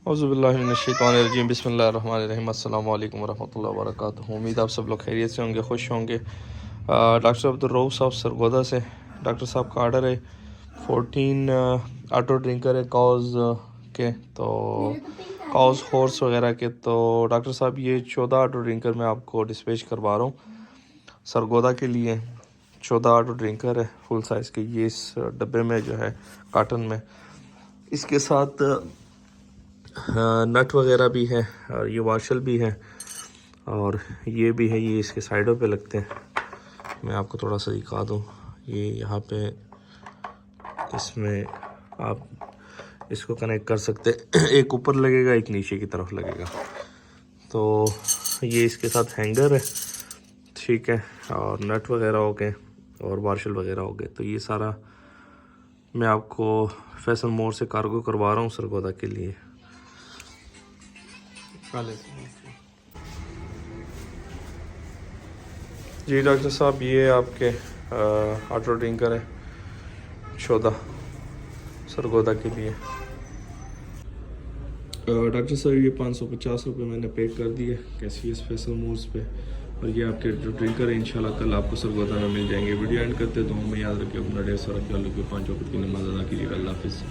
औज़ुबिल्लाहिमिनश्शैतानिर्रजीम बिस्मिल्लाहिर्रहमानिर्रहीम अस्सलामु अलैकुम वरहमतुल्लाहि वबरकातुहू। उम्मीद आप सब लोग खैरियत से होंगे, खुश होंगे। डॉक्टर अब्दुल रऊफ साहब सरगोदा से डॉक्टर साहब का आर्डर है 14 ऑटो ड्रिंकर है काउज़ के, तो काउज़ हॉर्स वगैरह के। तो डॉक्टर साहब ये 14 ऑटो ड्रिंकर मैं आपको डिस्पैच करवा रहा हूँ सरगोदा के लिए। 14 ऑटो ड्रिंकर है फुल साइज़ के, ये इस डब्बे में जो है कार्टन में। इसके साथ नट वगैरह भी है और ये वाशल भी है और ये भी है, ये इसके साइडों पे लगते हैं। मैं आपको थोड़ा सा दिखा दूँ, ये यहाँ पे इसमें आप इसको कनेक्ट कर सकते हैं, एक ऊपर लगेगा एक नीचे की तरफ लगेगा। तो ये इसके साथ हैंगर है, ठीक है, और नट वगैरह हो गए और वाशल वगैरह हो गए। तो ये सारा मैं आपको फैसल मोड़ से कार्गो करवा रहा हूँ सरगोदा के लिए। जी डॉक्टर साहब, ये आपके ऑटो ड्रिंकर है 14 सरगोदा के लिए। डॉक्टर साहब ये 550 रुपये मैंने पे कर दिए कैशियस फैसल मोड्स पे, और ये आपके जो ड्रिंकर है इंशाल्लाह कल आपको सरगोदा में मिल जाएंगे। वीडियो एंड करते, दुआ में याद रखिए अपना ढेर सारा ख्याल रखिए, 5 वक्त की नमाज़ अदा कीजिएगा। अल्लाह हाफ़िज़।